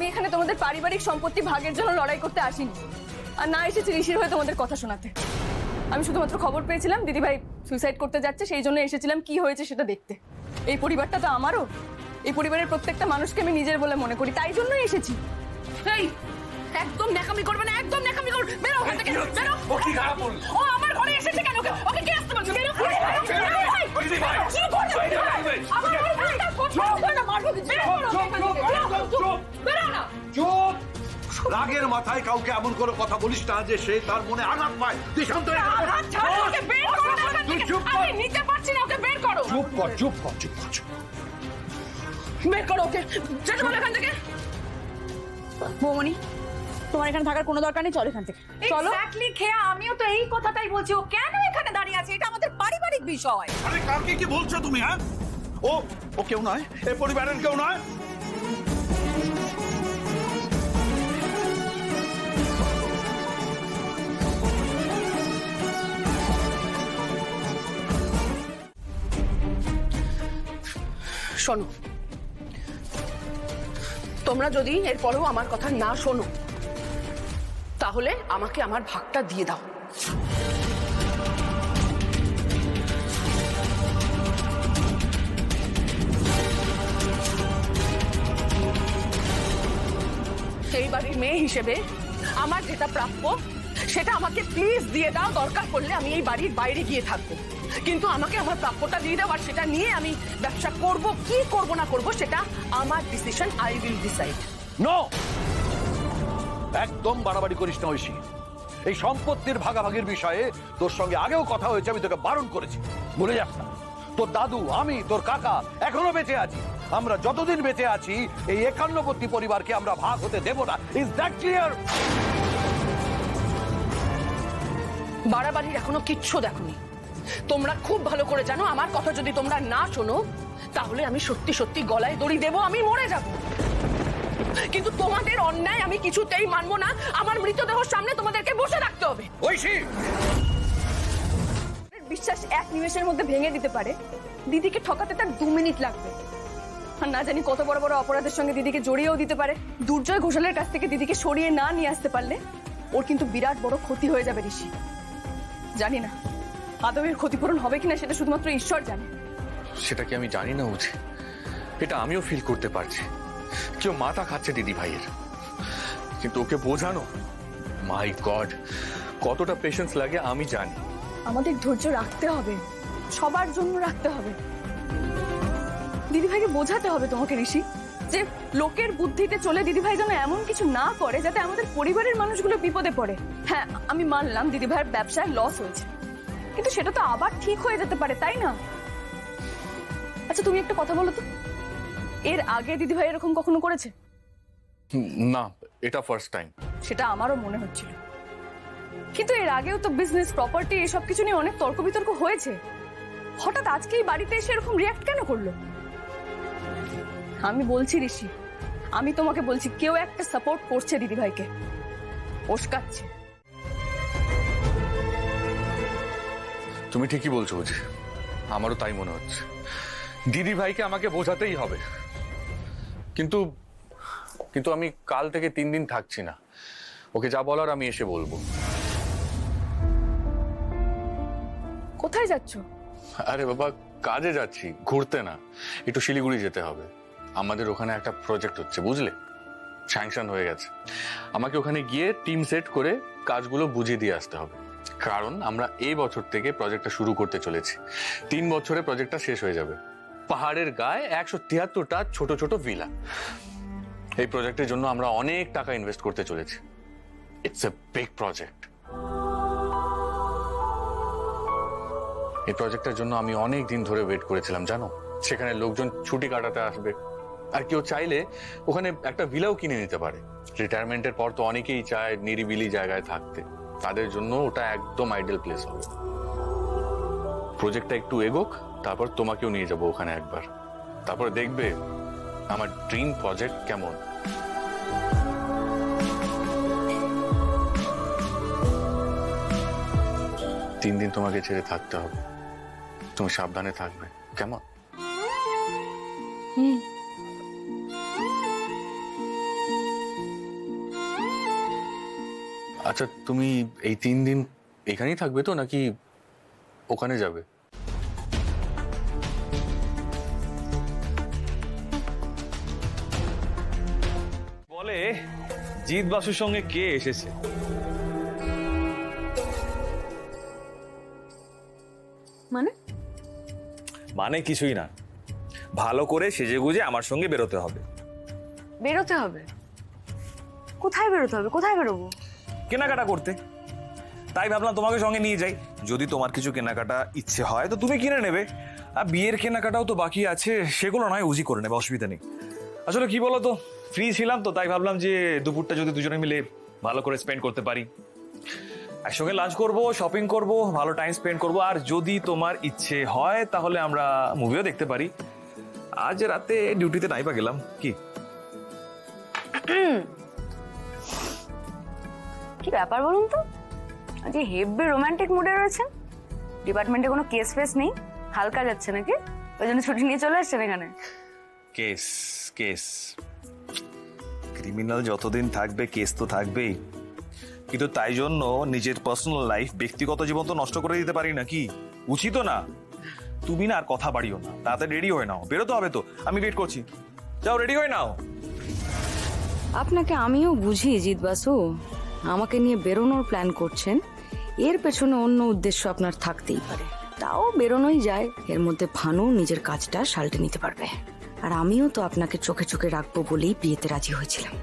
আমি এখানে তোমাদের পারিবারিক সম্পত্তি ভাগের জন্য লড়াই করতে আসিনি, আর না এসেছি ঋষির হয়ে তোমাদের কথা শোনাতে। আমি শুধুমাত্র খবর পেয়েছিলাম দিদিভাই সুইসাইড করতে যাচ্ছে, সেই জন্য এসেছিলাম কি হয়েছে সেটা দেখতে। এই পরিবারটা তো আমারও, এই পরিবারের প্রত্যেকটা মানুষকে আমি নিজের বলে মনে করি, তাই জন্যই এসেছি। এই একদম ন্যাকামি করবে না, একদম ন্যাকামি করবে। বেরো ওখান থেকে, বেরো। ও কি খারাপ বল? ও আমার ঘরে এসেছে কেন? ওকে কে আসতে বলছে? বেরো। আমার ঘরে বেরো না। চুপ! রাগের মাথায় কাউকে এমন করে কথা বলিস না যে সে তার মনে আঘাত পায়। তুই শান্ত হয়ে যা। আঘাত ছাড়ো, ওকে বের করো না এখান তুই থেকে। চুপ কর। আমি নিতে পারছি না, ওকে বের করো। চুপ কর, চুপ কর, চুপ কর, চুপ কর। বের করো ওকে, যেতে বলো এখান থেকে। বৌমনি, তোমার এখানে থাকার কোনো দরকার নেই, চলো এখান থেকে চলো। এক্স্যাক্টলি খেয়া, আমিও তো এই কথাটাই বলছি। ও কেন এখানে দাঁড়িয়ে আছে? এটা আমাদের পারিবারিক বিষয়। আরে কাকে কি বলছো তুমি? হ্যাঁ, ও কেউ নয়, এই পরিবারের কেউ নয়। শোনো, তোমরা যদি এরপরেও আমার কথা না শোনো তাহলে আমাকে আমার ভাগটা দিয়ে দাও। এই বাড়ির মেয়ে হিসেবে আমার যেটা প্রাপ্য সেটা আমাকে প্লিজ দিয়ে দাও। দরকার পড়লে আমি এই বাড়ির বাইরে গিয়ে থাকবো, কিন্তু আমাকে আমার প্রাপ্যটা দিয়ে দাও। আর সেটা নিয়ে আমি ব্যবসা করব কি করব না করব সেটা আমার decision. I will decide. No, একদম বাড়াবাড়ি করিস না ঐশী। এই সম্পত্তির ভাগাভাগির বিষয়ে তোর সঙ্গে আগেও কথা হয়েছে, আমি তোকে বারণ করেছি, ভুলে যাস না। তোর দাদু, আমি, তোর কাকা এখনো বেঁচে আছি। আমরা যতদিন বেঁচে আছি এই 51 পরিবারকে আমরা ভাগ হতে দেব না। Is that clear? বাড়াবাড়ির এখনো কিচ্ছু দেখোনি। তোমরা খুব ভালো করে জানো আমার কথা যদি তোমরা না শোনো তাহলে আমি সত্যি সত্যি গলায় দড়ি দেবো, আমি মরে যাব। কিন্তু তোমাদের অন্যায় আমি কিছুতেই মানবো না। আমার মৃতদেহের সামনে তোমাদেরকে বসে রাখতে হবে। ঐশী, বিশ্বাস এক নিমেষের মধ্যে ভেঙে দিতে পারে, দিদিকে ঠকাতে তার 2 মিনিট লাগবে। আর না জানি কত বড় বড় অপরাধের সঙ্গে দিদিকে জড়িয়েও দিতে পারে। দুর্জয় ঘোষালের কাছ থেকে দিদিকে সরিয়ে না নিয়ে আসতে পারলে ওর কিন্তু বিরাট বড় ক্ষতি হয়ে যাবে ঋষি। জানি না আদবের ক্ষতিপূরণ হবে কিনা, সেটা শুধুমাত্র ঈশ্বর জানে। সেটা কি আমি জানি না বুঝি? এটা আমিও ফিল করতে পারছি। কেউ মাথা খাচ্ছে দিদি ভাইয়ের, কিন্তু ওকে বোঝানো, মাই গড, কতটা পেশেন্স লাগে আমি জানি। আমাদের ধৈর্য রাখতে হবে, সবার জন্য রাখতে হবে। দিদিভাইকে বোঝাতে হবে তোমাকে ঋষি, যে লোকের বুদ্ধিতে চলে দিদিভাই যেন এমন কিছু না করে যাতে আমাদের পরিবারের মানুষগুলো বিপদে পড়ে। হ্যাঁ, আমি মানলাম দিদিভাইয়ের ব্যবসায় লস হয়েছে, কিন্তু সেটা তো আবার ঠিক হয়ে যেতে পারে, তাই না? আচ্ছা তুমি একটা কথা বলো তো, এর আগে দিদিভাই এরকম কখনো করেছে? না, এটা ফার্স্ট টাইম। সেটা আমারও মনে হচ্ছিল, কিন্তু এর আগেও তো বিজনেস, প্রপার্টি এসব কিছু নিয়ে অনেক তর্ক বিতর্ক হয়েছে। হঠাৎ আজকে এই বাড়িতে এসে এরকম রিয়াক্ট কেন করলো? আমি বলছি ঋষি, আমি তোমাকে বলছি, কেউ একটা সাপোর্ট করছে দিদিভাইকে, উস্কাচ্ছে। তুমি ঠিকই বলছো বুঝি, আমারও তাই মনে হচ্ছে। দিদি ভাইকে আমাকে বোঝাতেই হবে। কিন্তু কিন্তু আমি কাল থেকে 3 দিন থাকছি না। ওকে যা বলার আমি এসে বলবো। কোথায় যাচ্ছ? আরে বাবা, কাজে যাচ্ছি, ঘুরতে না। একটু শিলিগুড়ি যেতে হবে। আমাদের ওখানে একটা প্রজেক্ট হচ্ছে, বুঝলে, স্যাংশন হয়ে গেছে। আমাকে ওখানে গিয়ে টিম সেট করে কাজগুলো বুঝিয়ে দিয়ে আসতে হবে। কারণ আমরা এই বছর থেকে প্রজেক্টটা শুরু করতে চলেছি। 3 বছরে প্রজেক্টটা শেষ হয়ে যাবে। পাহাড়ের গায়ে 173টা ছোট ছোট ভিলা। এই প্রজেক্টের জন্য আমরা অনেক টাকা ইনভেস্ট করতে চলেছি। It's a big project. এই প্রজেক্টের জন্য আমি অনেক দিন ধরে ওয়েট করেছিলাম, জানো। সেখানে লোকজন ছুটি কাটাতে আসবে, আর কেউ চাইলে ওখানে একটা ভিলাও কিনে নিতে পারে। রিটায়ারমেন্টের পর তো অনেকেই চায় নিরিবিলি জায়গায় থাকতে। তাদের জন্য ওটা একদম আইডিয়াল প্লেস হবে। প্রজেক্টটা একটু এগোক, তারপর তোমাকেও নিয়ে যাবো ওখানে একবার। তারপর দেখবে আমার ড্রিম প্রজেক্ট কেমন। তিন দিন তোমাকে ছেড়ে থাকতে হবে। তুমি সাবধানে থাকবে, কেমন? হুম। আচ্ছা তুমি এই 3 দিন এখানেই থাকবে তো নাকি ওখানে যাবে? বলে জিৎ বাসুর সঙ্গে কে এসেছে? মানে মানে কিছুই না, ভালো করে সেজেগুজে আমার সঙ্গে বেরোতে হবে। বেরোতে হবে? কোথায় বেরোতে হবে? কোথায় বেরোবো? কেনাকাটা করতে। তাই ভাবলাম তোমাকে সঙ্গে নিয়ে যাই, যদি তোমার কিছু কেনাকাটা ইচ্ছে হয় তো তুমি কিনে নেবে, আর বিয়ের কেনাকাটাও তো বাকি আছে, সেগুলো নয় উজি করে নেবে, অসুবিধা নেই। আসলে কি বলো তো, ফ্রি ছিলাম তো, তাই ভাবলাম যে দুপুরটা যদি দুজনে মিলে ভালো করে স্পেন্ড করতে পারি, একসঙ্গে লাঞ্চ করব, শপিং করব, ভালো টাইম স্পেন্ড করব, আর যদি তোমার ইচ্ছে হয় তাহলে আমরা মুভিও দেখতে পারি। আজ রাতে ডিউটিতে নাই বা গেলাম কি? কি ব্যাপার বলুন তো, আজ হেভি রোমান্টিক মুডে রয়েছেন। ডিপার্টমেন্টে কোনো কেস ফেস নেই, হালকা যাচ্ছে নাকি? ওই জন্য ছুটি নিয়ে চলে আসছেন এখানে? কেস কেস ক্রিমিনাল যতদিন থাকবে কেস তো থাকবেই, কিন্তু তাই জন্য নিজের পার্সোনাল লাইফ, ব্যক্তিগত জীবন তো নষ্ট করে দিতে পারি নাকি? উচিত না। তুমি না আর কথা বাড়িও না, তাড়াতাড়ি রেডি হয়ে নাও, বেরোতে হবে তো, আমি ওয়েট করছি। যাও রেডি হয়ে নাও। আপনাকে আমিও বুঝি জিৎ বাসু, আমাকে নিয়ে বেরোনোর প্ল্যান করছেন, এর পেছনে অন্য উদ্দেশ্য আপনার থাকতেই পারে, তাও বেরোনোই যায়, এর মধ্যে ভানু নিজের কাজটা সালটে নিতে পারবে। আর আমিও তো আপনাকে চোখে চোখে রাখবো বলেই বিয়েতে রাজি হয়েছিলাম।